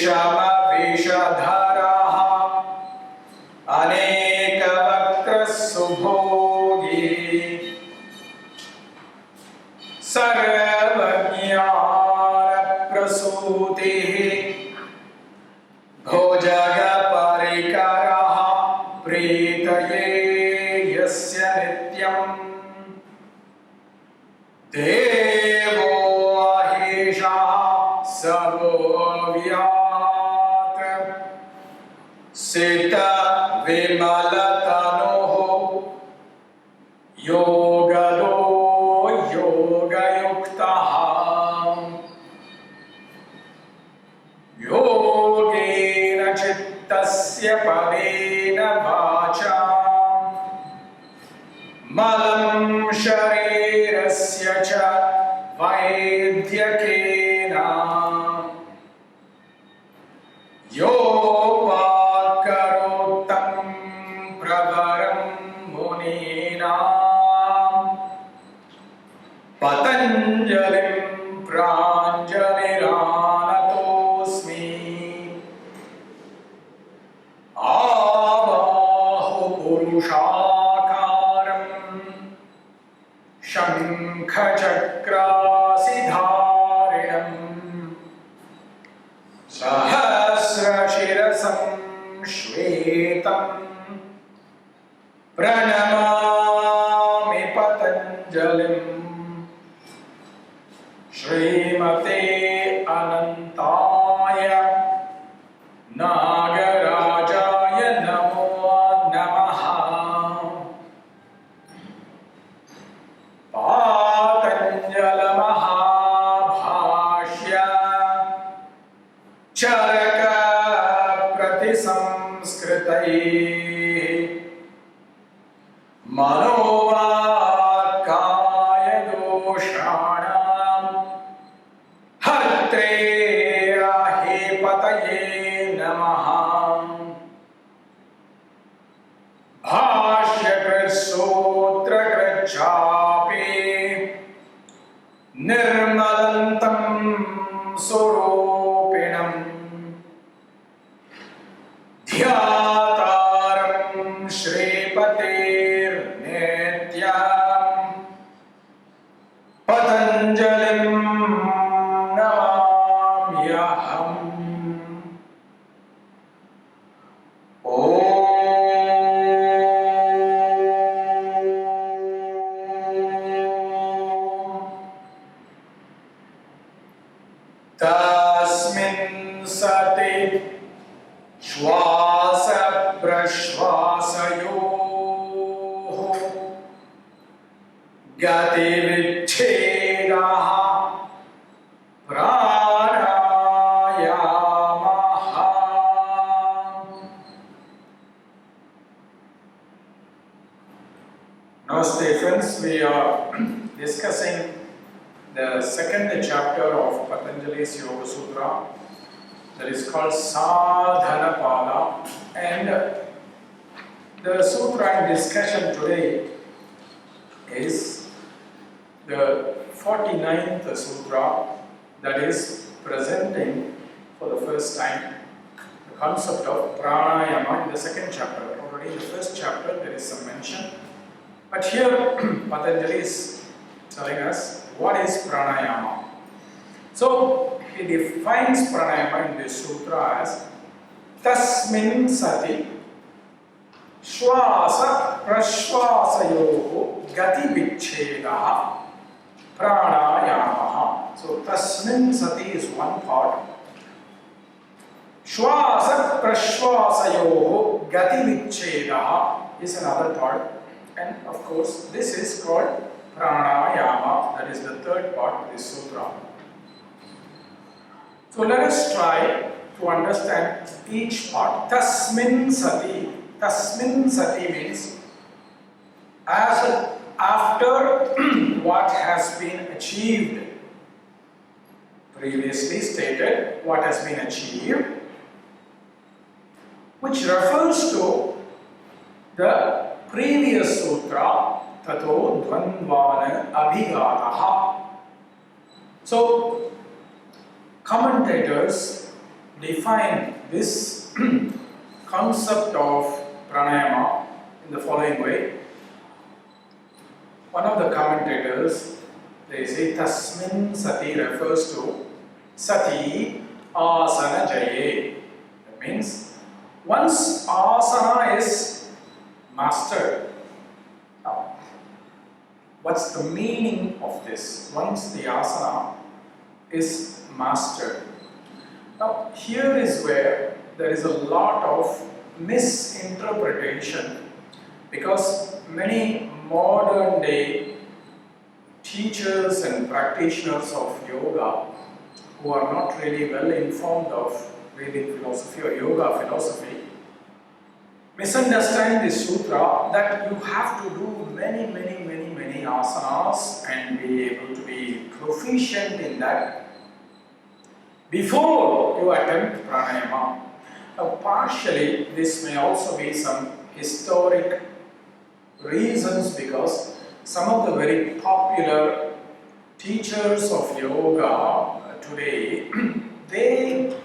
वेशमवेशधरः अनेकवक्त्रसुभोगी सर्वज्ञानप्रसूतिः भुजगपरिकरः प्रीतये यस्य नित्यम् देवो अहेशः सर्वव्यात् सित विमलतनुः योगदो योगयुक्तः योगेन चित्तस्य पदेन वाचा मलं शरीरस्य च वैद्यकेन योपाकरोत्तं प्रवरं मुनीनां पतञ्जलिं प्राञ्जलिरानतोऽस्मि आबाहुपुरुषाकारं शङ्खचक्रासिधारिणम् सहस्रशिरसं श्वेतं प्रणमामि पतञ्जलिं श्रीमते अनन्ताय नागराजाय नमो नमः पातञ्जलमहाभाष्य चरक प्रतिसंस्कृतैः मनोवाक्काय दोषाणां हर्त्रे पतये नमः भाष्यकृत्सूत्रकृच्छापि निर्मलन्तं स्वरूपिणम् ध्यातारं श्रीपतेर्नित्यं पतञ्जलिं नमाम्यहम्। तस्मिन् सति श्वास प्रश्वासयोः गतिविच्छेदः प्राणायामः। Namaste friends, we are discussing the second chapter of Patanjali's Yogasutra, that is called Sadhanapada, and the sutra in discussion today is the 49th sutra, that is presenting for the first time the concept of Pranayama in the second chapter. Already in the first chapter there is some mention, but here Patanjali is telling us what is Pranayama. So he defines Pranayama in this sutra as Tasmin Sati Shvasa Prashvasayoho Gati Vichchedaha Prāṇāyāma. So Tasmin Sati is one part. Shvasa Prashvasayoho Gati Vichchedaha is another part. And of course this is called Prāṇāyāma, that is the third part of this sutra. So let us try to understand each part. Tasmin Sati. Tasmin Sati means as after what has been achieved, previously stated what has been achieved, which refers to the previous sutra, Tato Dvandvana Abhigataha. So commentators define this concept of pranayama in the following way. One of the commentators, they say tasmin sati refers to sati asana jaye. That means once asana is mastered. Now, what's the meaning of this? Once the asana is mastered. Now, here is where there is a lot of misinterpretation, because many modern day teachers and practitioners of yoga who are not really well informed of Vedic philosophy or yoga philosophy misunderstand this sutra that you have to do many asanas and be able to be proficient in that before you attempt pranayama. Now, partially this may also be some historic reasons, because some of the very popular teachers of yoga today, they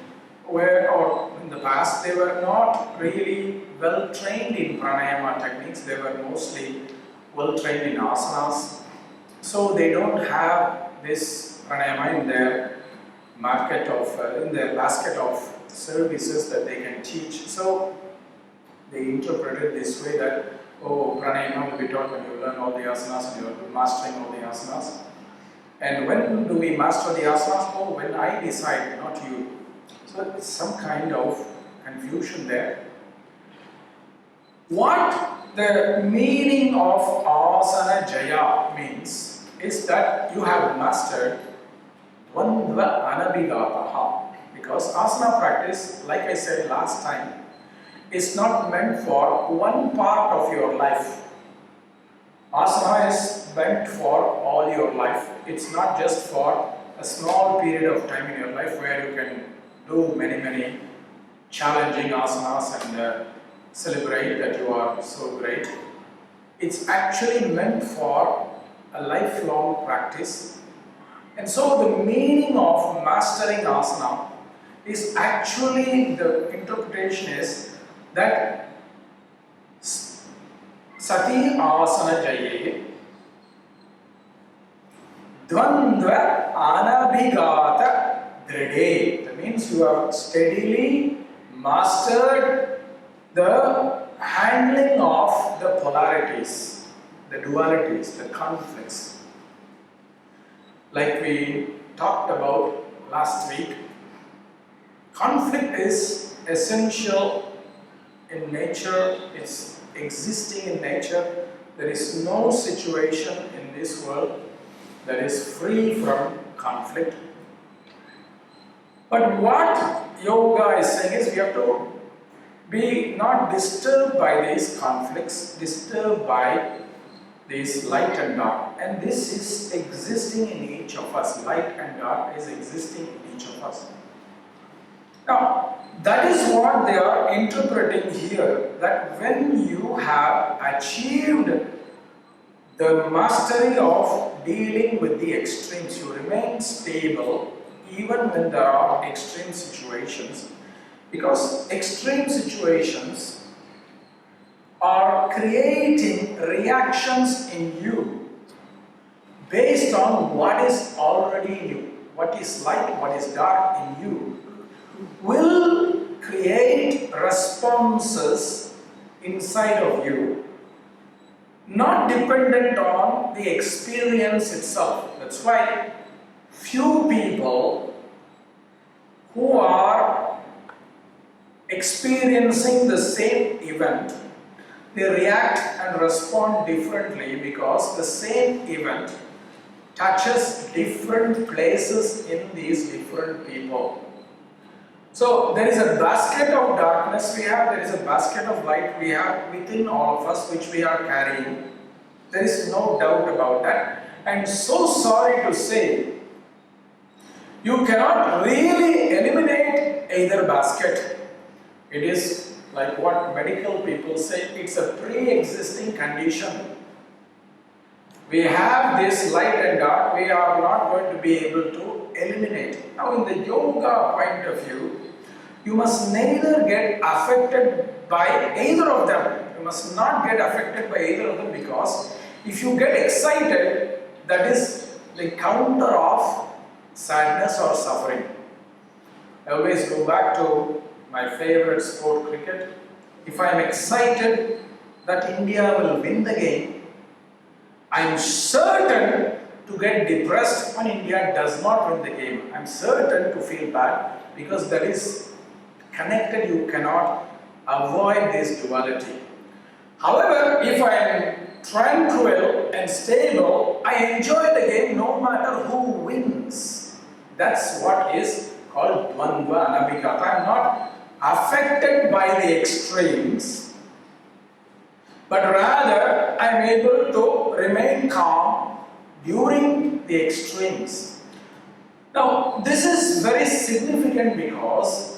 were, or in the past, they were not really well trained in pranayama techniques. They were mostly well trained in asanas. So they don't have this pranayama in their market of, in their basket of services that they can teach. So they interpret it this way that, oh, pranayama will be taught when you learn all the asanas and you are mastering all the asanas. And when do we master the asanas? Oh, when I decide, not you. So it's some kind of confusion there. What the meaning of asana jaya means is that you have mastered Vandva anabhigataha. Because asana practice, like I said last time, is not meant for one part of your life. Asana is meant for all your life. It's not just for a small period of time in your life where you can do many challenging asanas and celebrate that you are so great. It's actually meant for a lifelong practice. And so the meaning of mastering asana is actually, the interpretation is that sati asana jaye dvandva anabhigata dride. That means you have steadily mastered the handling of the polarities, the dualities, the conflicts. Like we talked about last week, conflict is essential in nature, it's existing in nature. There is no situation in this world that is free from conflict. But what yoga is saying is we have to be not disturbed by these conflicts, disturbed by these light and dark. And this is existing in each of us. Light and dark is existing in each of us. Now, that is what they are interpreting here, that when you have achieved the mastery of dealing with the extremes, you remain stable even when there are extreme situations, because extreme situations are creating reactions in you based on what is already in you. What is light, what is dark in you will create responses inside of you, not dependent on the experience itself. That's why few people who are experiencing the same event, they react and respond differently, because the same event touches different places in these different people. So there is a basket of darkness we have, there is a basket of light we have within all of us, which we are carrying. There is no doubt about that. And so sorry to say, you cannot really eliminate either basket. It is like what medical people say, it's a pre-existing condition. We have this light and dark, we are not going to be able to eliminate. Now in the yoga point of view, you must neither get affected by either of them. You must not get affected by either of them, because if you get excited, that is the counter of sadness or suffering. I always go back to my favorite sport, cricket. If I am excited that India will win the game, I am certain to get depressed when India does not win the game. I am certain to feel bad, because that is connected. You cannot avoid this duality. However, if I am tranquil and stable, I enjoy the game no matter who wins. That's what is called Dvandva Anabhigata. I am not affected by the extremes, but rather I am able to remain calm during the extremes. Now, this is very significant, because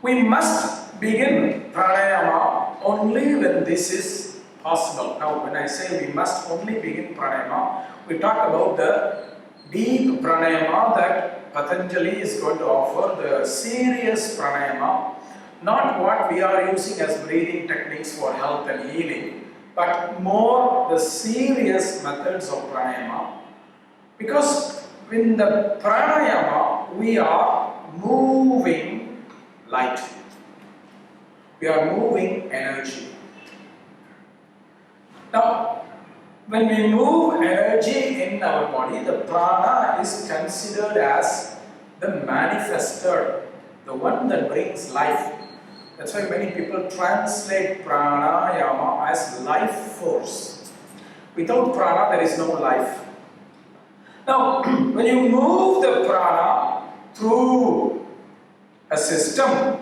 we must begin pranayama only when this is possible. Now, when I say we must only begin pranayama, we talk about the deep pranayama that Patanjali is going to offer, the serious pranayama, not what we are using as breathing techniques for health and healing, but more the serious methods of pranayama. Because in the pranayama, we are moving light. We are moving energy. Now, when we move energy in our body, the prana is considered as the manifester, the one that brings life. That's why many people translate Prāṇāyāma as life force. Without prana, there is no life. Now, when you move the prana through a system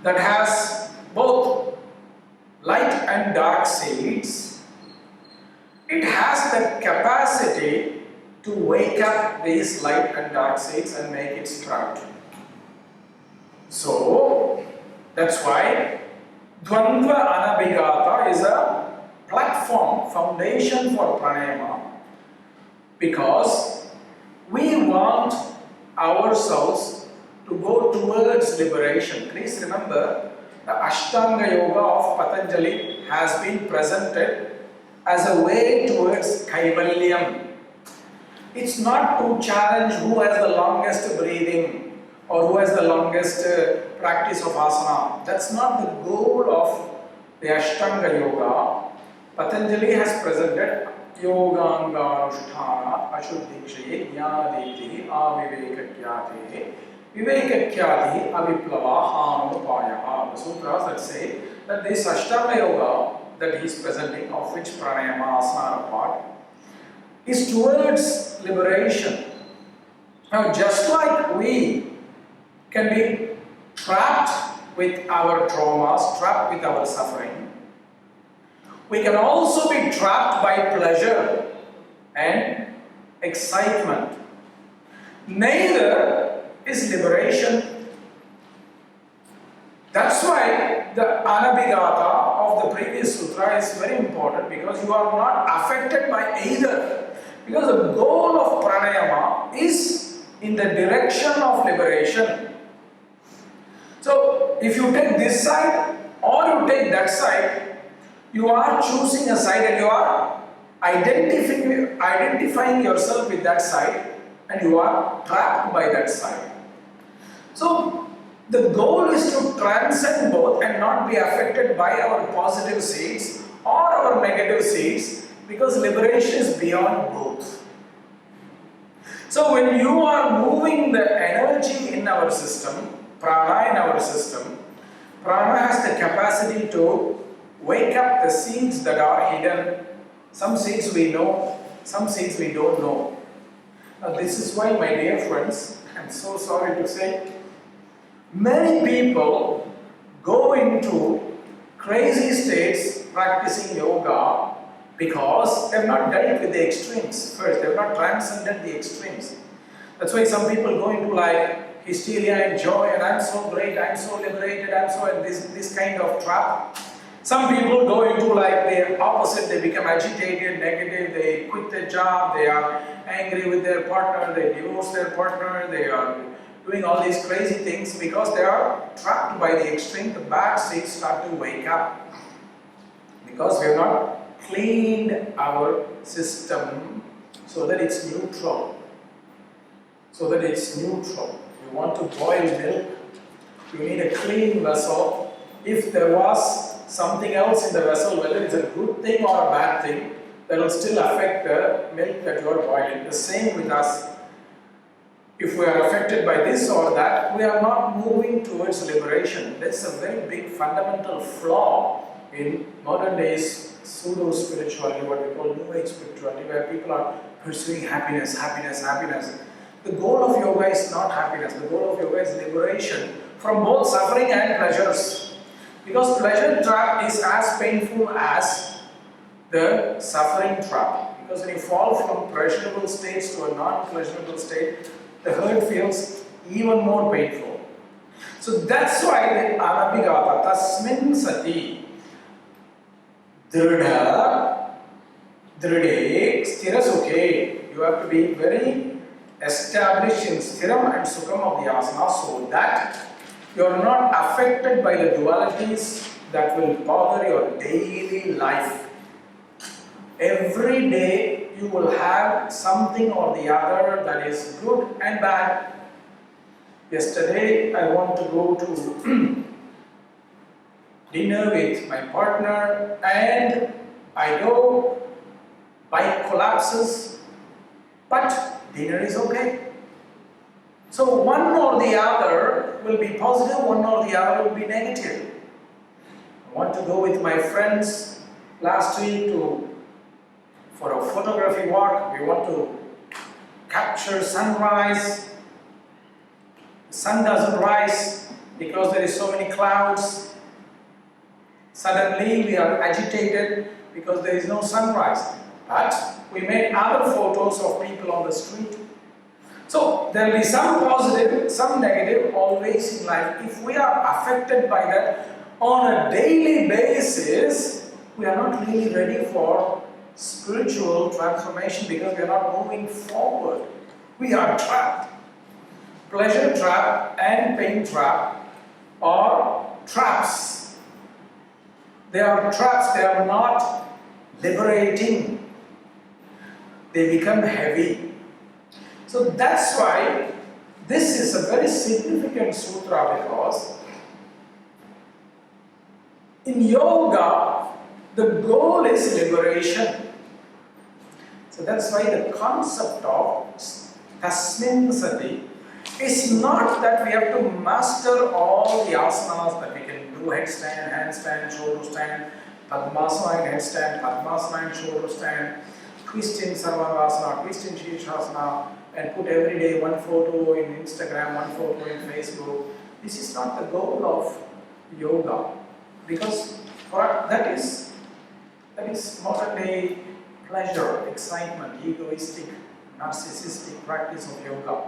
that has both light and dark seeds, it has the capacity to wake up these light and dark seeds and make it sprout. So, that's why Dvandva Anabhigata is a platform, foundation for Pranayama, because we want ourselves to go towards liberation. Please remember, the Aṣṭāṅga-yoga of Patanjali has been presented as a way towards Kaivalyam. It's not to challenge who has the longest breathing or who has the longest practice of asana. That's not the goal of the Aṣṭāṅga-yoga. Patanjali has presented Yogāṅga-anuṣṭhāna aṣuddhikshaye jnānadīti avivekakyāte vivekakyāti aviplava hanupāyaha. The sutras that say that this Aṣṭāṅga-yoga that he is presenting, of which Pranayama, asana are part, is towards liberation. Now, just like we can be trapped with our traumas, trapped with our suffering, we can also be trapped by pleasure and excitement. Neither is liberation. That's why the Anabhigata of the previous sutra is very important, because you are not affected by either. Because the goal of Pranayama is in the direction of liberation. So, if you take this side or you take that side, you are choosing a side and you are identifying yourself with that side, and you are trapped by that side. So, the goal is to transcend both and not be affected by our positive seeds or our negative seeds, because liberation is beyond both. So, when you are moving the energy in our system, prana in our system, prana has the capacity to wake up the seeds that are hidden. Some seeds we know, some seeds we don't know. Now, this is why, my dear friends, I'm so sorry to say, many people go into crazy states practicing yoga because they have not dealt with the extremes first. They have not transcended the extremes. That's why some people go into like hysteria and joy, and I'm so great, I'm so liberated, I'm so, and this kind of trap. Some people go into like the opposite, they become agitated, negative, they quit their job, they are angry with their partner, they divorce their partner, they are doing all these crazy things because they are trapped by the extreme. The bad states start to wake up because we have not cleaned our system so that it's neutral. You want to boil milk, you need a clean vessel. If there was something else in the vessel, whether it's a good thing or a bad thing, that will still affect the milk that you are boiling. The same with us. If we are affected by this or that, we are not moving towards liberation. That's a very big fundamental flaw in modern days pseudo-spirituality, what we call New Age spirituality, where people are pursuing happiness. The goal of yoga is not happiness. The goal of yoga is liberation from both suffering and pleasures. Because pleasure trap is as painful as the suffering trap. Because when you fall from pleasurable states to a non-pleasurable state, the hurt feels even more painful. So that's why the Anabhigata, Tasmin Sati, Dhrida, Dhride, Sthira Sukhe. You have to be very established in Sthiram and Sukham of the asana so that you are not affected by the dualities that will bother your daily life. Every day you will have something or the other that is good and bad. Yesterday I want to go to dinner with my partner and I go, bike collapses, but dinner is okay. So one or the other will be positive, one or the other will be negative. I want to go with my friends last week for a photography walk. We want to capture sunrise. The sun doesn't rise because there is so many clouds. Suddenly we are agitated because there is no sunrise. But we made other photos of people on the street. So there will be some positive, some negative always in life. If we are affected by that on a daily basis, we are not really ready for spiritual transformation because we are not moving forward. We are trapped. Pleasure trap and pain trap are traps. They are traps, they are not liberating. They become heavy. So that's why this is a very significant sutra because in yoga, the goal is liberation. So that's why the concept of Tasmin Sati is not that we have to master all the asanas that we can do, headstand, handstand, shoulder stand, Padmasana and headstand, Padmasana and shoulder stand, twist in Sarvangasana, twist in Shirshasana, and put every day one photo in Instagram, one photo in Facebook. This is not the goal of yoga because that is modern day pleasure, excitement, egoistic, narcissistic practice of yoga.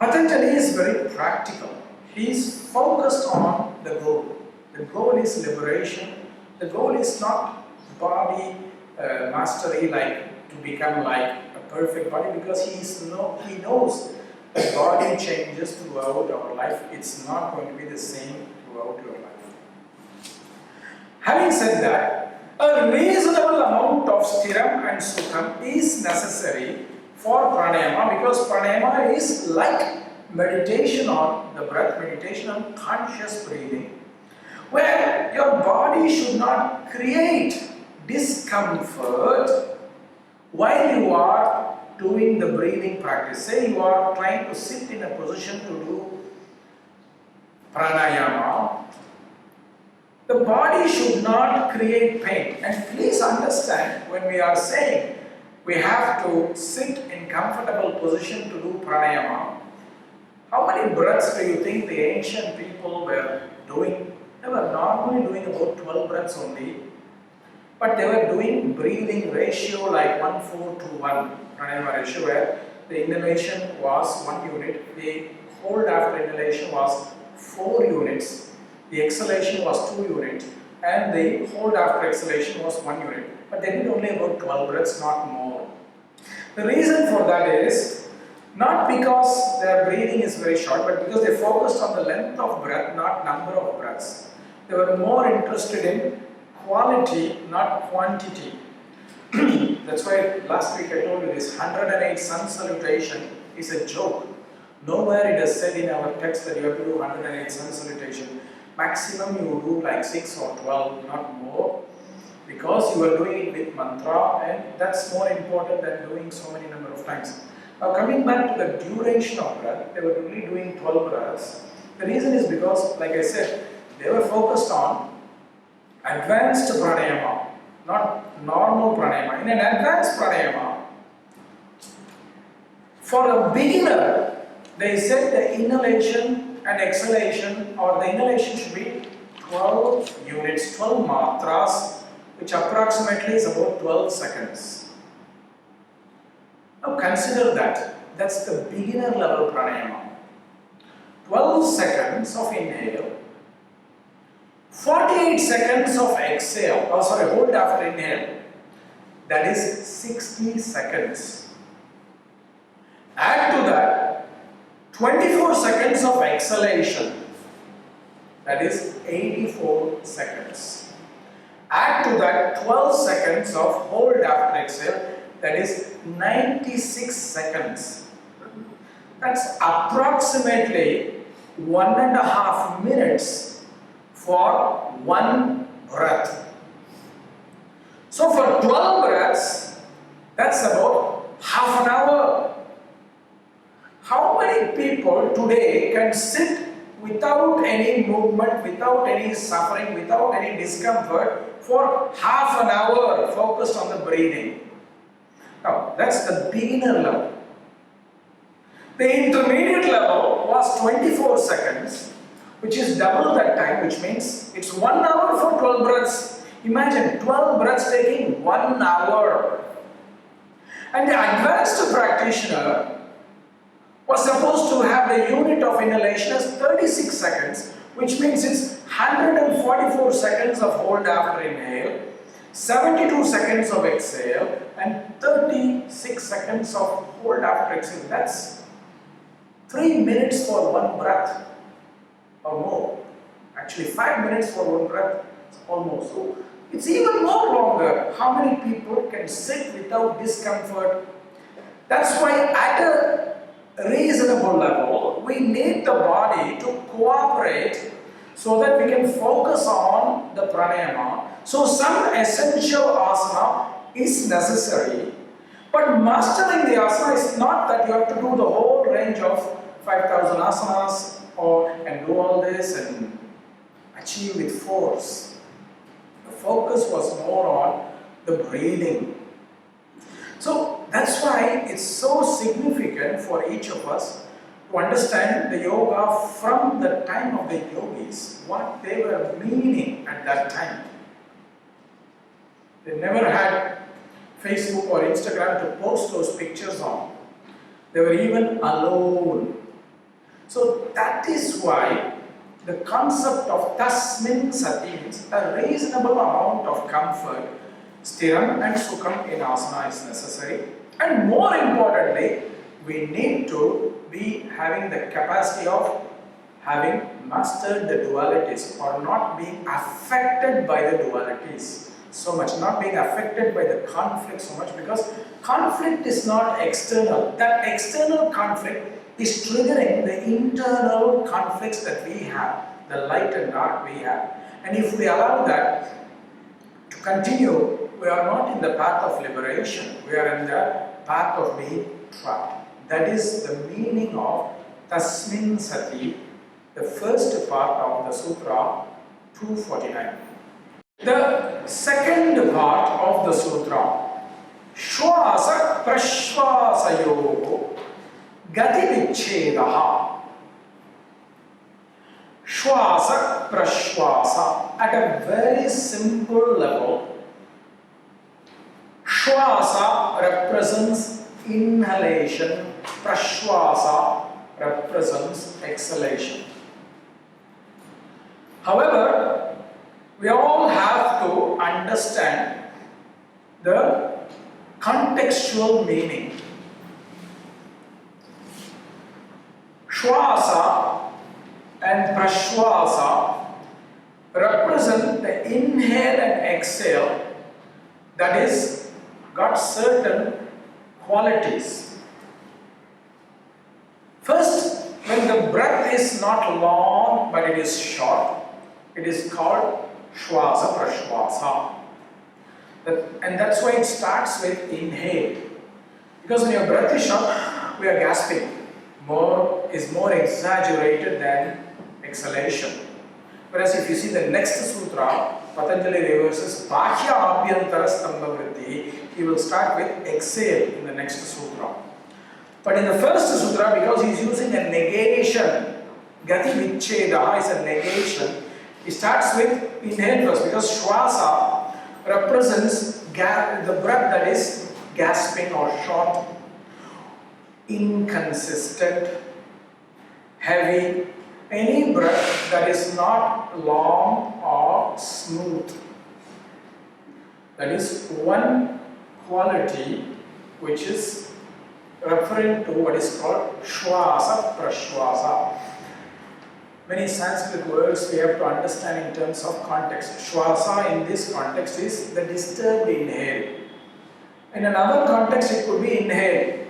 Patanjali is very practical. He is focused on the goal. The goal is liberation. The goal is not body mastery, like to become like a perfect body, because he knows that body changes throughout our life. It's not going to be the same throughout your life. Having said that, a reasonable amount of stiram and sukham is necessary for pranayama, because pranayama is like meditation on the breath, meditation on conscious breathing, where your body should not create discomfort while you are doing the breathing practice. Say you are trying to sit in a position to do pranayama. The body should not create pain. And please understand, when we are saying we have to sit in comfortable position to do pranayama, how many breaths do you think the ancient people were doing? They were normally doing about 12 breaths only, but they were doing breathing ratio like 1:4 to 1 Pranayama ratio, where the inhalation was 1 unit, the hold after inhalation was 4 units, the exhalation was 2 units, and the hold after exhalation was 1 unit. But they did only about 12 breaths, not more. The reason for that is Not because their breathing is very short, but because they focused on the length of breath, not number of breaths. They were more interested in quality, not quantity. That's why last week I told you this 108 sun salutation is a joke. Nowhere it is said in our text that you have to do 108 sun salutation. Maximum you do like 6 or 12, not more. Because you are doing it with mantra, and that's more important than doing so many number of times. Now coming back to the duration of breath, they were only doing 12 breaths. The reason is because, like I said, they were focused on advanced pranayama, not normal pranayama. In an advanced pranayama, for a beginner, they said the inhalation and exhalation, or the inhalation should be 12 units, 12 matras, which approximately is about 12 seconds. Now consider that. That's the beginner level pranayama. 12 seconds of inhale, 48 seconds of exhale, hold after inhale. That is 60 seconds. Add to that 24 seconds of exhalation. That is 84 seconds. Add to that 12 seconds of hold after exhale. That is 96 seconds. That's approximately 1.5 minutes for one breath. So for 12 breaths, that's about half an hour. How many people today can sit without any movement, without any suffering, without any discomfort for half an hour focused on the breathing? Now, that's the beginner level. The intermediate level was 24 seconds, which is double that time, which means it's 1 hour for 12 breaths. Imagine 12 breaths taking 1 hour. And the advanced practitioner was supposed to have the unit of inhalation as 36 seconds, which means it's 144 seconds of hold after inhale, 72 seconds of exhale, and 36 seconds of hold after exhale. That's 3 minutes for one breath or more. Actually 5 minutes for one breath, almost. So it's even more longer. How many people can sit without discomfort? That's why at a reasonable level, we need the body to cooperate so that we can focus on the pranayama. So some essential asana is necessary, but mastering the asana is not that you have to do the whole range of 5,000 asanas and do all this and achieve with force. The focus was more on the breathing. So that's why it's so significant for each of us to understand the yoga from the time of the yogis, what they were meaning at that time. They never had Facebook or Instagram to post those pictures on. They were even alone. So that is why the concept of tasmin sati means a reasonable amount of comfort, stiram and sukham in asana is necessary. And more importantly, we need to be having the capacity of having mastered the dualities or not being affected by the dualities so much, not being affected by the conflict so much, because conflict is not external. That external conflict is triggering the internal conflicts that we have, the light and dark we have. And if we allow that to continue, we are not in the path of liberation, we are in the path of being trapped. That is the meaning of Tasmin Sati, the first part of the Sutra 249. The second part of the Sutra, Shvasa Prashvasayogo Gati Vichchedaha. Shvasa Prashvasa, at a very simple level, Shvasa represents inhalation, Prashvasa represents exhalation. However, we all have to understand the contextual meaning. Shwasa and Prashwasa represent the inhale and exhale that is got certain qualities. First, when the breath is not long but it is short, it is called Shwasa Prashwasa. And that's why it starts with inhale. Because when your breath is short, we are gasping. More is more exaggerated than exhalation. Whereas if you see the next sutra, Patanjali reverses Bhakya Abhyantara Stambha Vriddhi, he will start with exhale in the next sutra. But in the first sutra, because he is using a negation, Gati Vicheda is a negation, he starts with inhale first, because Shwasa represents the breath that is gasping or short, inconsistent, heavy, any breath that is not long or smooth. That is one quality which is referring to what is called Shwasa Prashwasa. Many Sanskrit words we have to understand in terms of context. Shwasa in this context is the disturbed inhale. In another context it could be inhale.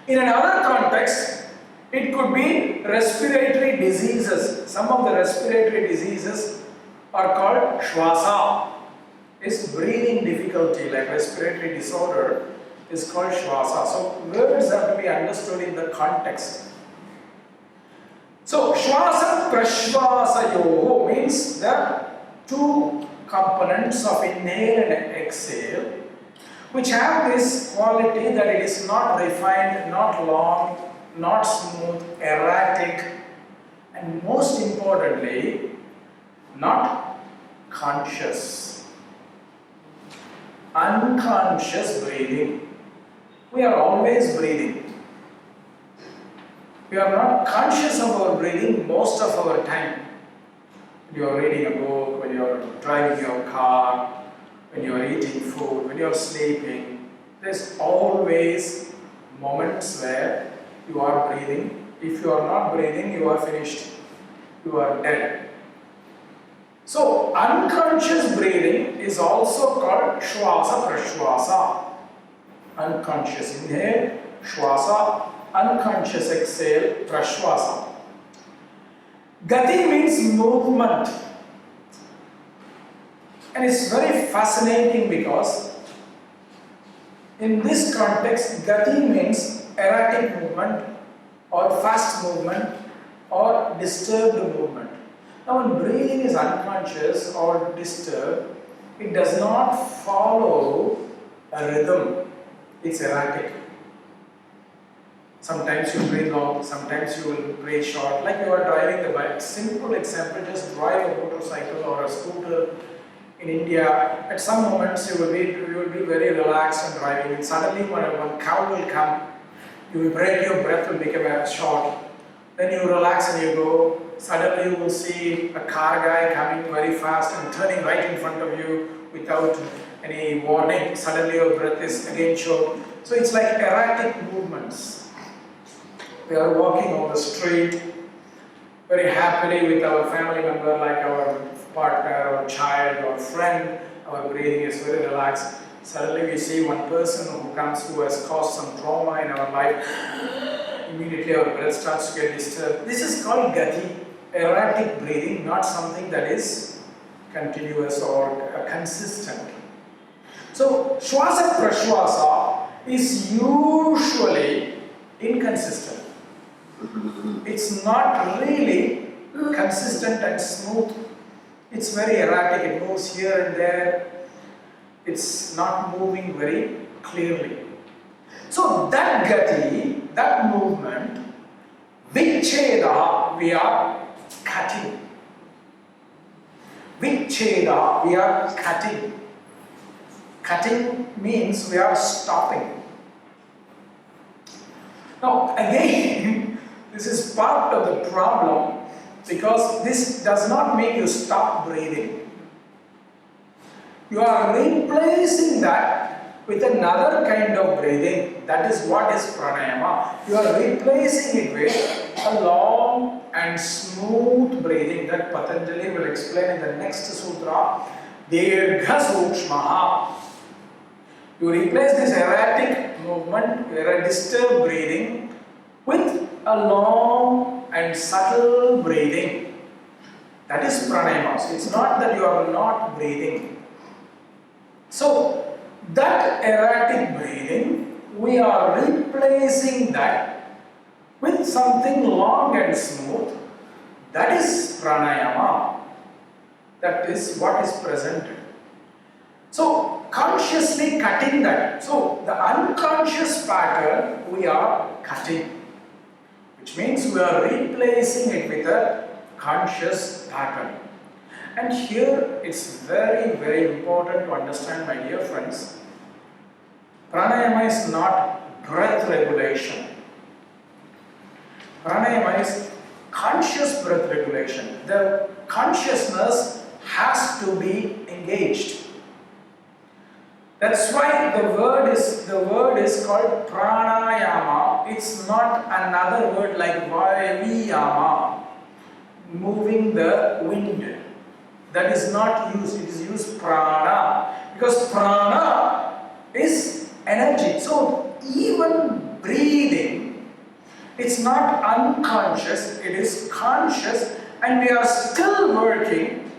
In another context it could be respiratory diseases. Some of the respiratory diseases are called Shwasa. It's breathing difficulty, like respiratory disorder is called Shwasa. So words have to be understood in the context. So Shwasa Prashwasa Yoga means the two components of inhale and exhale, which have this quality that it is not refined, not long, not smooth, erratic, and most importantly, not conscious. Unconscious breathing. We are always breathing. We are not conscious of our breathing most of our time. When you are reading a book, when you are driving your car, when you are eating food, when you are sleeping, there's always moments where you are breathing. If you are not breathing, you are finished. You are dead. So, unconscious breathing is also called Shwasa Prashwasa. Unconscious inhale, Shwasa. Unconscious exhale, Prashwasa. Gati means movement. And it's very fascinating because in this context, Gati means erratic movement or fast movement or disturbed movement. Now when breathing is unconscious or disturbed, it does not follow a rhythm. It's erratic. Sometimes you breathe long, sometimes you will breathe short. Like you are driving the bike. Simple example, just drive a motorcycle or a scooter in India. At some moments you will be very relaxed and driving. And suddenly one cow will come, you will break, your breath will become short. Then you relax and you go. Suddenly you will see a car guy coming very fast and turning right in front of you without any warning. Suddenly your breath is again short. So it's like erratic movements. We are walking on the street very happily with our family member, like our partner or child or friend. Our breathing is very relaxed. Suddenly we see one person who comes who has caused some trauma in our life. Immediately our breath starts to get disturbed. This is called Gati, erratic breathing, not something that is continuous or consistent. So Shwasa Prashwasa is usually inconsistent. It's not really consistent and smooth. It's very erratic. It moves here and there. It's not moving very clearly. So that gati, that movement, vicheda, we are cutting. Vicheda, we are cutting. Cutting means we are stopping. Now again, this is part of the problem because this does not make you stop breathing. You are replacing that with another kind of breathing. That is what is pranayama. You are replacing it with a long and smooth breathing that Patanjali will explain in the next sutra, Dirgha Sukshmaha. You replace this erratic movement, disturbed breathing, with a long and subtle breathing. That is pranayama. So it's not that you are not breathing. So that erratic breathing, we are replacing that with something long and smooth. That is pranayama. That is what is presented. So consciously cutting that. So the unconscious pattern we are cutting, which means we are replacing it with a conscious pattern. And here it's very, very important to understand, my dear friends, pranayama is not breath regulation. Pranayama is conscious breath regulation. The consciousness has to be engaged. That's why the word is called Prāṇāyāma. It's not another word like Viniyoga, moving the wind. That is not used. It is used prana, because prana is energy. So even breathing, it's not unconscious, it is conscious, and we are still working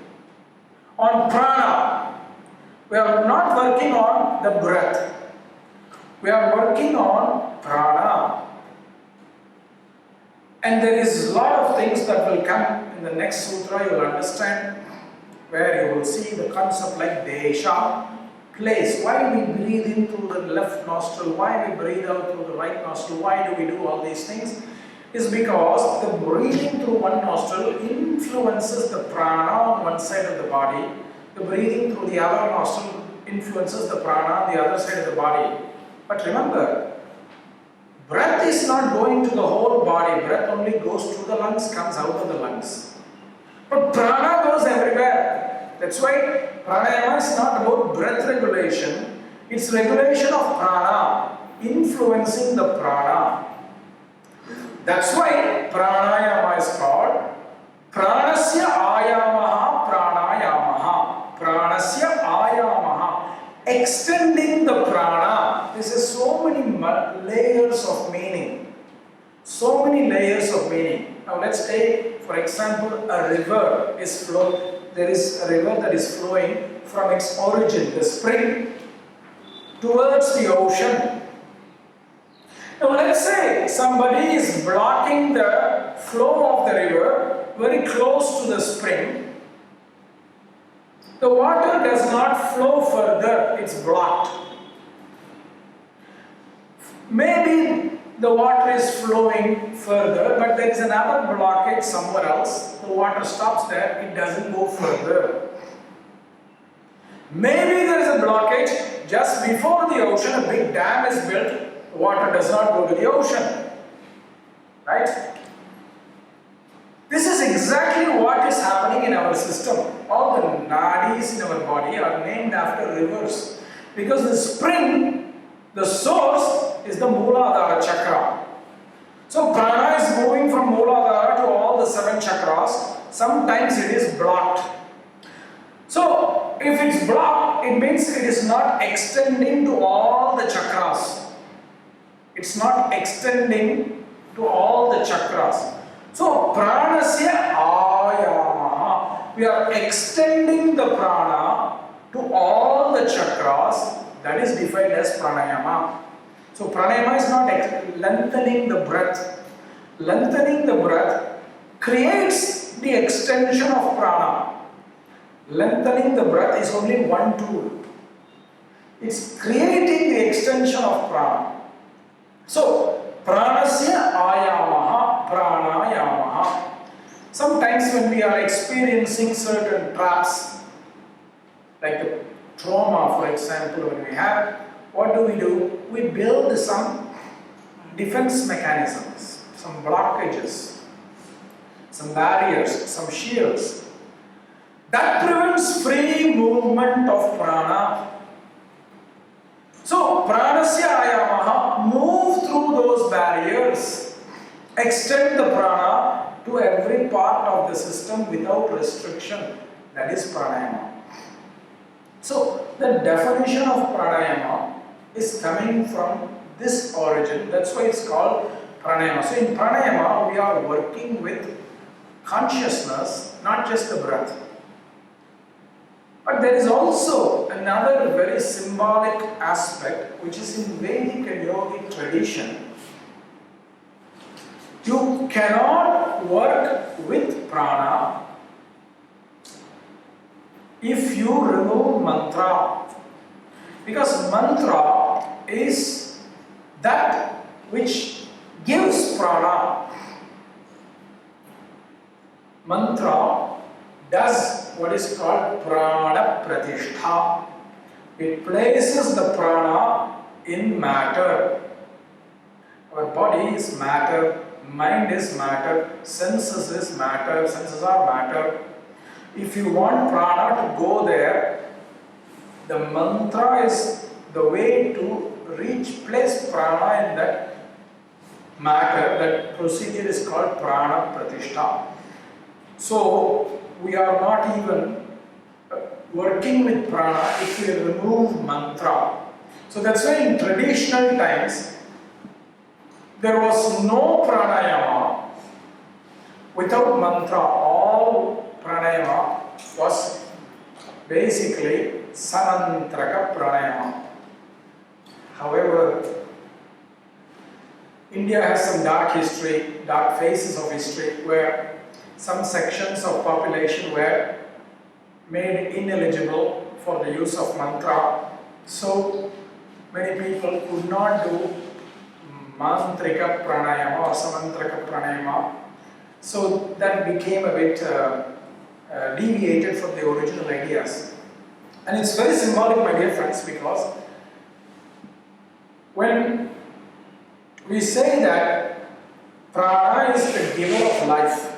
on prana. We are not working on the breath. We are working on prana. And there is a lot of things that will come in the next sutra. You will understand, where you will see the concept like desha, place. Why we breathe in through the left nostril, why we breathe out through the right nostril, why do we do all these things? Is because the breathing through one nostril influences the prana on one side of the body. The breathing through the other nostril influences the prana on the other side of the body. But remember, breath is not going to the whole body. Breath only goes through the lungs, comes out of the lungs. But prana goes everywhere. That's why pranayama is not about breath regulation. It's regulation of prana, influencing the prana. That's why pranayama is called pranasya ayamaha pranayamaha. Pranasya ayamaha. Extending the prana. This is so many layers of meaning. So many layers of meaning. Now let's take, for example, a river is flowing. There is a river that is flowing from its origin, the spring, towards the ocean. Now let's say somebody is blocking the flow of the river very close to the spring. The water does not flow further, it's blocked. Maybe the water is flowing further, but there is another blockage somewhere else. The water stops there, it doesn't go further. Maybe there is a blockage just before the ocean, a big dam is built, water does not go to the ocean. Right? This is exactly what is happening in our system. All the nadis in our body are named after rivers. Because the spring, the source, is the Mooladhara chakra. So prana is moving from Mooladhara to all the 7 chakras. Sometimes it is blocked. So if it's blocked, it means it is not extending to all the chakras. It's not extending to all the chakras. So pranasya ayamaha. We are extending the prana to all the chakras. That is defined as pranayama. So pranayama is not lengthening the breath. Lengthening the breath creates the extension of prana. Lengthening the breath is only one tool. It's creating the extension of prana. So pranasya ayamaha pranayamaha. Sometimes when we are experiencing certain traps, like the trauma, for example, when we have, what do? We build some defense mechanisms, some blockages, some barriers, some shields. That prevents free movement of prana. So pranasya ayamaha, move through those barriers, extend the prana to every part of the system without restriction. That is pranayama. So the definition of pranayama is coming from this origin. That's why it's called pranayama. So in pranayama, we are working with consciousness, not just the breath. But there is also another very symbolic aspect which is in Vedic and yogic tradition. You cannot work with prana if you remove mantra, because mantra is that which gives prana. Mantra does what is called prana pratishtha. It places the prana in matter. Our body is matter, mind is matter, senses is matter, senses are matter. If you want prana to go there, the mantra is the way to place prana in that matter. That procedure is called prana pratishtha. So we are not even working with prana if we remove mantra. So that's why in traditional times there was no pranayama without mantra. All pranayama was basically samantraka pranayama. However, India has some dark history, dark phases of history where some sections of population were made ineligible for the use of mantra. So many people could not do mantrika pranayama or samantraka pranayama. So that became a bit deviated from the original ideas. And it's very symbolic, my dear friends, because when we say that prana is the giver of life,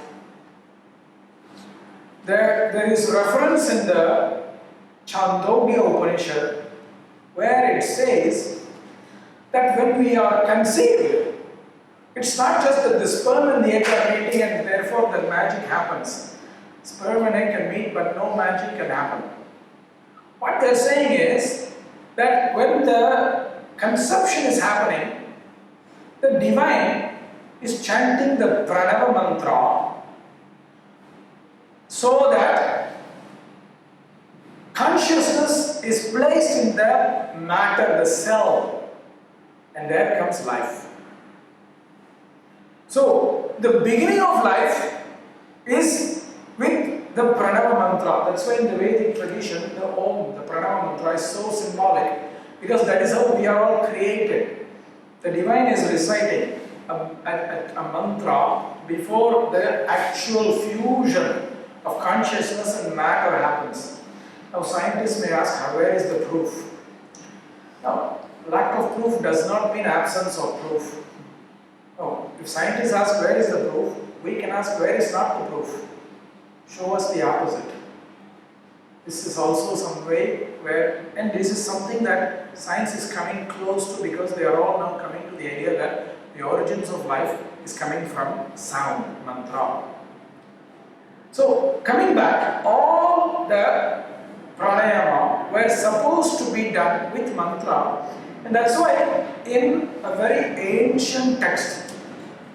there is reference in the Chandogya Upanishad where it says that when we are conceived, it's not just that the sperm and the egg are meeting and therefore the magic happens. Sperm and egg can meet but no magic can happen. What they're saying is that when the conception is happening, the divine is chanting the Pranava mantra so that consciousness is placed in the matter, the cell, and there comes life. So the beginning of life is with the Pranava mantra. That's why in the Vedic tradition, the Om, the Pranava mantra is so symbolic, because that is how we are all created. The divine is reciting a mantra before the actual fusion of consciousness and matter happens. Now scientists may ask, where is the proof? Now, lack of proof does not mean absence of proof. No, if scientists ask where is the proof, we can ask where is not the proof. Show us the opposite. This is also some way where, and this is something that science is coming close to, because they are all now coming to the idea that the origins of life is coming from sound, mantra. So coming back, all the pranayama were supposed to be done with mantra, and that's why in a very ancient text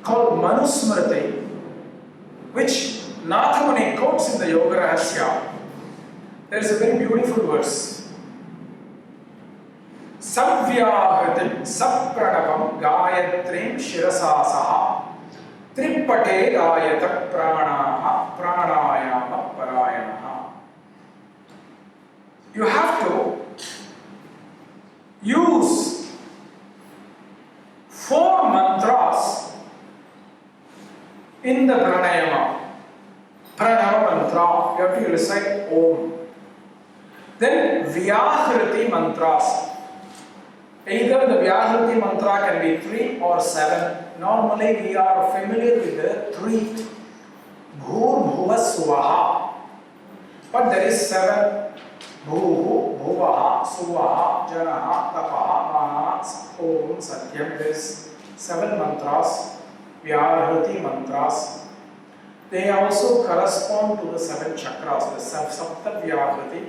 called Manusmriti, which Nathamuni quotes in the Yoga Rahasya, there is a very beautiful verse. Savyahatim sapranavam gayatrim shirasasaha tripate gayata pranaha Prāṇāyāma parayanaha. You have to use 4 mantras in the Pranayama. Pranava mantra, you have to recite Om. Then Vyahriti mantras. Either the Vyahriti mantra can be 3 or 7. Normally we are familiar with the 3. Bhur Bhuva Swaha. But there is 7. Bhuhu Bhuvaha, Suvaha, Janaha, Tapaha, Maha, Om, Satyam. There is 7 mantras, Vyāhrati mantras. They also correspond to the 7 chakras. The Sapta Vyāhrati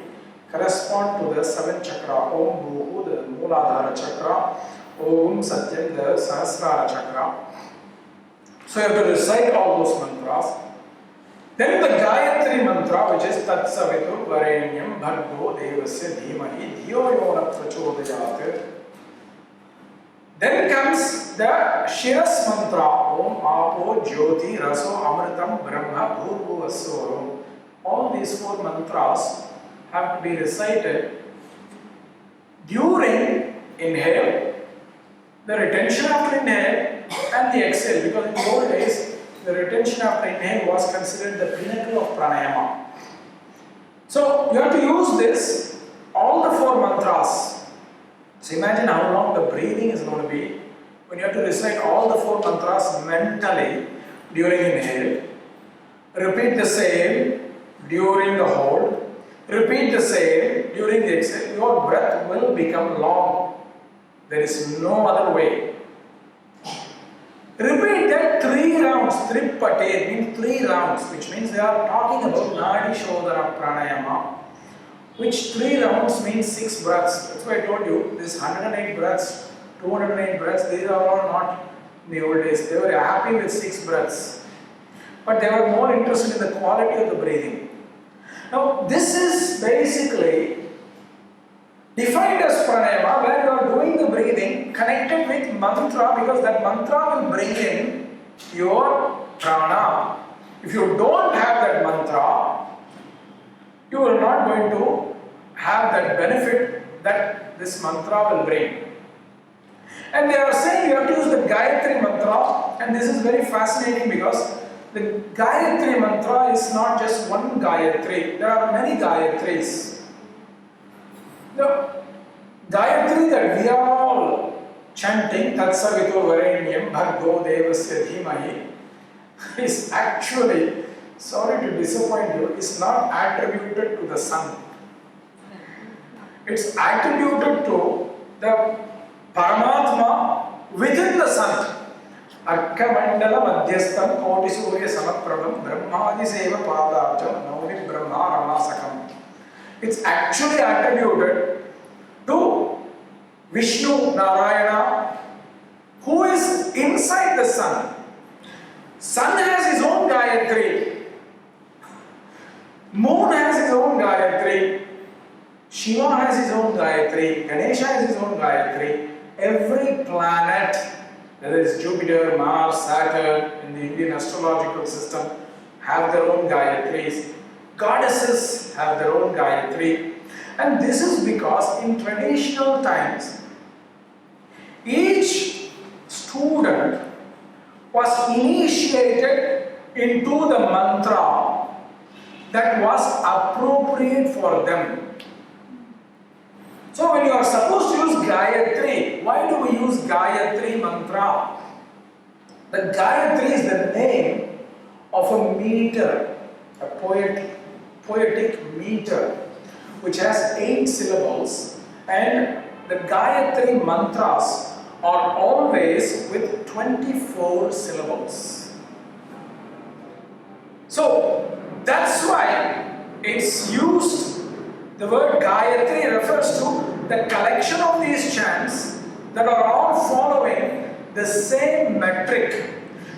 correspond to the 7 chakra. Om Bhuhu, the Mooladhara chakra. Om Satyam, the Sahasrara chakra. So you have to recite all those mantras. Then the Gayatri mantra, which is Tat Savitur Varenyam Bhargo Devasya Dhimahi Dhiyo Yona Prachodayat. Then comes the Shiras mantra, Om Apo Jyoti Raso Amritam Brahma Bhurbu Asoro. All these 4 mantras have to be recited during inhale, the retention after inhale, and the exhale, because in the old days the retention after inhale was considered the pinnacle of pranayama. So you have to use this, all the 4 mantras. So imagine how long the breathing is going to be when you have to recite all the 4 mantras mentally during inhale, repeat the same during the hold, repeat the same during the exhale. Your breath will become long. There is no other way. Repeat that 3 rounds. Tripate means 3 rounds, which means they are talking about Nadi Shodhana Pranayama, which 3 rounds means 6 breaths. That's why I told you this 108 breaths, 208 breaths, these are all not in the old days. They were happy with 6 breaths, but they were more interested in the quality of the breathing. Now, this is basically defined as pranayama, where you are doing the breathing connected with mantra, because that mantra will bring in your prana. If you don't have that mantra, you are not going to have that benefit that this mantra will bring. And they are saying you have to use the Gayatri mantra, and this is very fascinating because the Gayatri mantra is not just one Gayatri, there are many Gayatris. The Gayatri that we are all chanting, Tat Savitur Varenyam Bhargo Devasya Dhimahi, is actually, sorry to disappoint you, is not attributed to the sun. It's attributed to the Paramatma within the sun. Arkamandala Madhyastam Koti Surya Samaprabham Brahmadi Seva Padacham Naumi Brahma Ramasakam. It's actually attributed to Vishnu Narayana, who is inside the sun. Sun has his own Gayatri. Moon has his own Gayatri. Shiva has his own Gayatri. Ganesha has his own Gayatri. Every planet, whether it's Jupiter, Mars, Saturn, in the Indian astrological system, have their own Gayatris. Goddesses have their own Gayatri. And this is because in traditional times, each student was initiated into the mantra that was appropriate for them. So when you are supposed to use Gayatri, why do we use Gayatri mantra? The Gayatri is the name of a meter, a poetic meter, which has 8 syllables, and the Gayatri mantras are always with 24 syllables. So that's why it's used, the word Gayatri refers to the collection of these chants that are all following the same metric.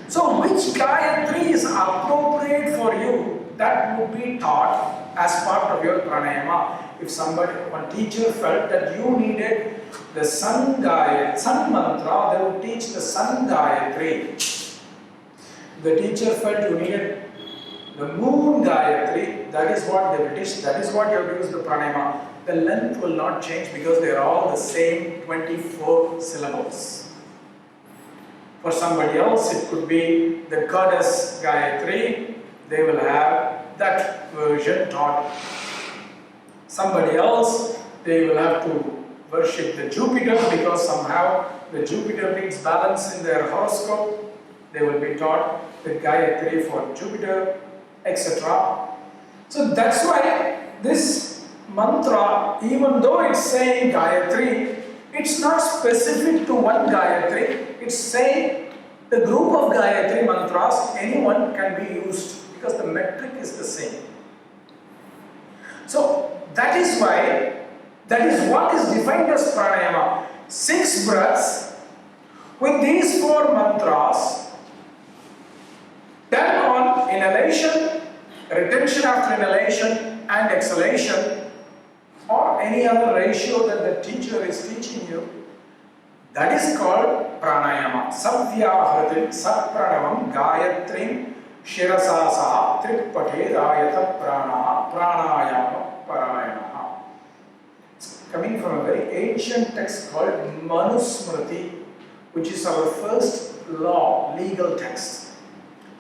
So which Gayatri is appropriate for you, that would be taught as part of your pranayama. If one teacher felt that you needed the sun mantra, they would teach the sun Gayatri. If the teacher felt you needed the moon Gayatri, that is what they will teach, that is what you have to use the pranayama. The length will not change because they are all the same 24 syllables. For somebody else, it could be the goddess Gayatri, they will have that version taught. Somebody else, they will have to worship the Jupiter because somehow the Jupiter needs balance in their horoscope. They will be taught the Gayatri for Jupiter, etc. So that's why this mantra, even though it's saying Gayatri, it's not specific to one Gayatri. It's saying the group of Gayatri mantras, anyone can be used because the metric is the same. So that is why, that is what is defined as Pranayama. 6 breaths with these 4 mantras done on inhalation, retention after inhalation and exhalation, or any other ratio that the teacher is teaching you. That is called Pranayama. Savyahrati Satpranavam Gayatrim Shirasa Saha Tripate Rayata Prana Prāṇāyāma Parayana. It's coming from a very ancient text called Manusmriti, which is our first law, legal text,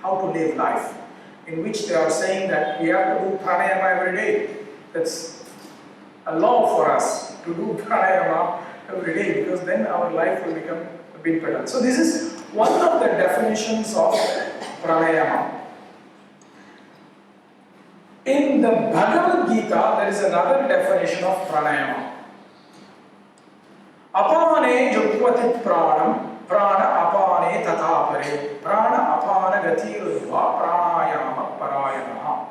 how to live life, in which they are saying that we have to do Pranayama every day. That's a law for us to do Pranayama every day, because then our life will become a bit better. So this is one of the definitions of Pranayama. In the Bhagavad Gita, there is another definition of Pranayama. Apane jukvati pranam, prana apane tathapare, prana apana gatirudva, Prāṇāyāma parayana.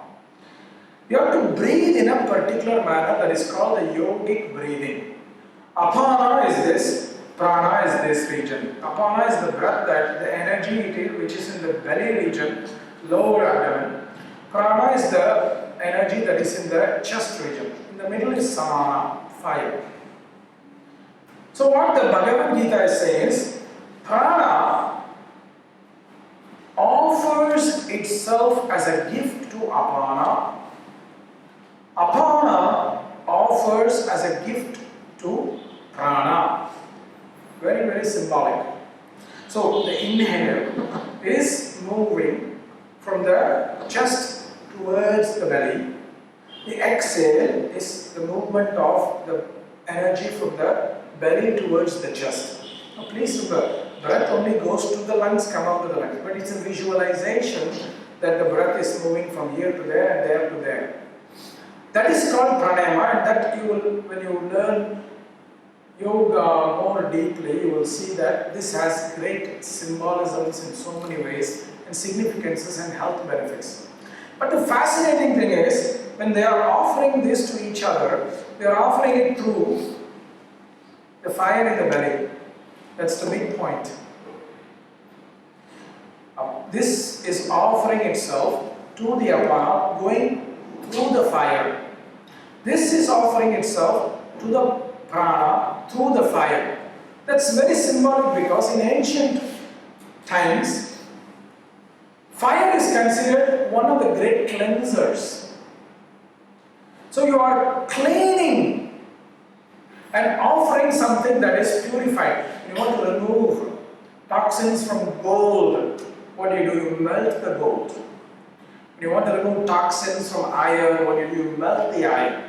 You have to breathe in a particular manner that is called the yogic breathing. Apana is this, prana is this region. Apana is the breath, that the energy it is, which is in the belly region, lower abdomen. Prana is the energy that is in the chest region. In the middle is samana, fire. So what the Bhagavad Gita is saying is, prana offers itself as a gift to apana. Apana offers as a gift to prana. Very, very symbolic. So the inhale is moving from the chest towards the belly. The exhale is the movement of the energy from the belly towards the chest. Now please remember, breath only goes to the lungs, come out to the lungs. But it's a visualization that the breath is moving from here to there and there to there. That is called Pranayama, and that you will, when you learn yoga more deeply, you will see that this has great symbolisms in so many ways and significances and health benefits. But the fascinating thing is, when they are offering this to each other, they are offering it through the fire in the belly. That's the big point. This is offering itself to the apana, going through the fire. This is offering itself to the prana through the fire. That's very symbolic, because in ancient times, fire is considered one of the great cleansers. So you are cleaning and offering something that is purified. You want to remove toxins from gold. What do? You melt the gold. When you want to remove toxins from iron, what do? You melt the iron.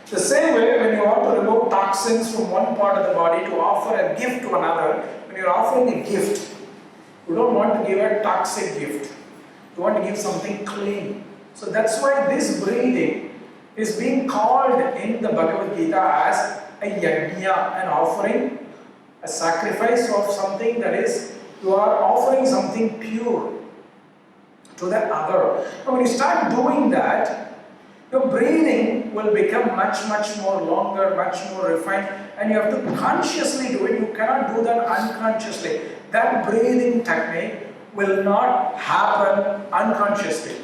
The same way, when you want to remove toxins from one part of the body to offer a gift to another, when you are offering a gift, you don't want to give a toxic gift. You want to give something clean. So that's why this breathing is being called in the Bhagavad Gita as a yajna, an offering, a sacrifice of something that is, you are offering something pure to the other. Now when you start doing that, your breathing will become much, much more longer, much more refined, and you have to consciously do it. You cannot do that unconsciously. That breathing technique will not happen unconsciously.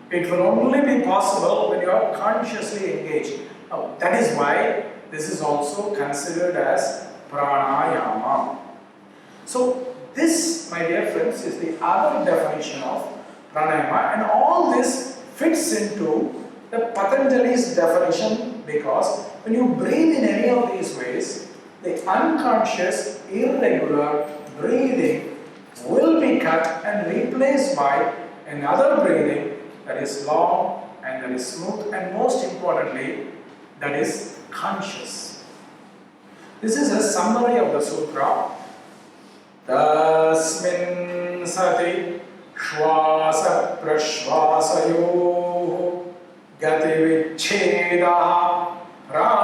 It will only be possible when you are consciously engaged. Now, that is why this is also considered as Prāṇāyāma. So this, my dear friends, is the other definition of Pranayama, and all this fits into the Patanjali's definition, because when you breathe in any of these ways, the unconscious, irregular breathing will be cut and replaced by another breathing that is long and that is smooth, and most importantly, that is conscious. This is a summary of the sutra. Tasmin sati shvasa prashvasayoh gati vicchena Vedaha Prāṇāyāma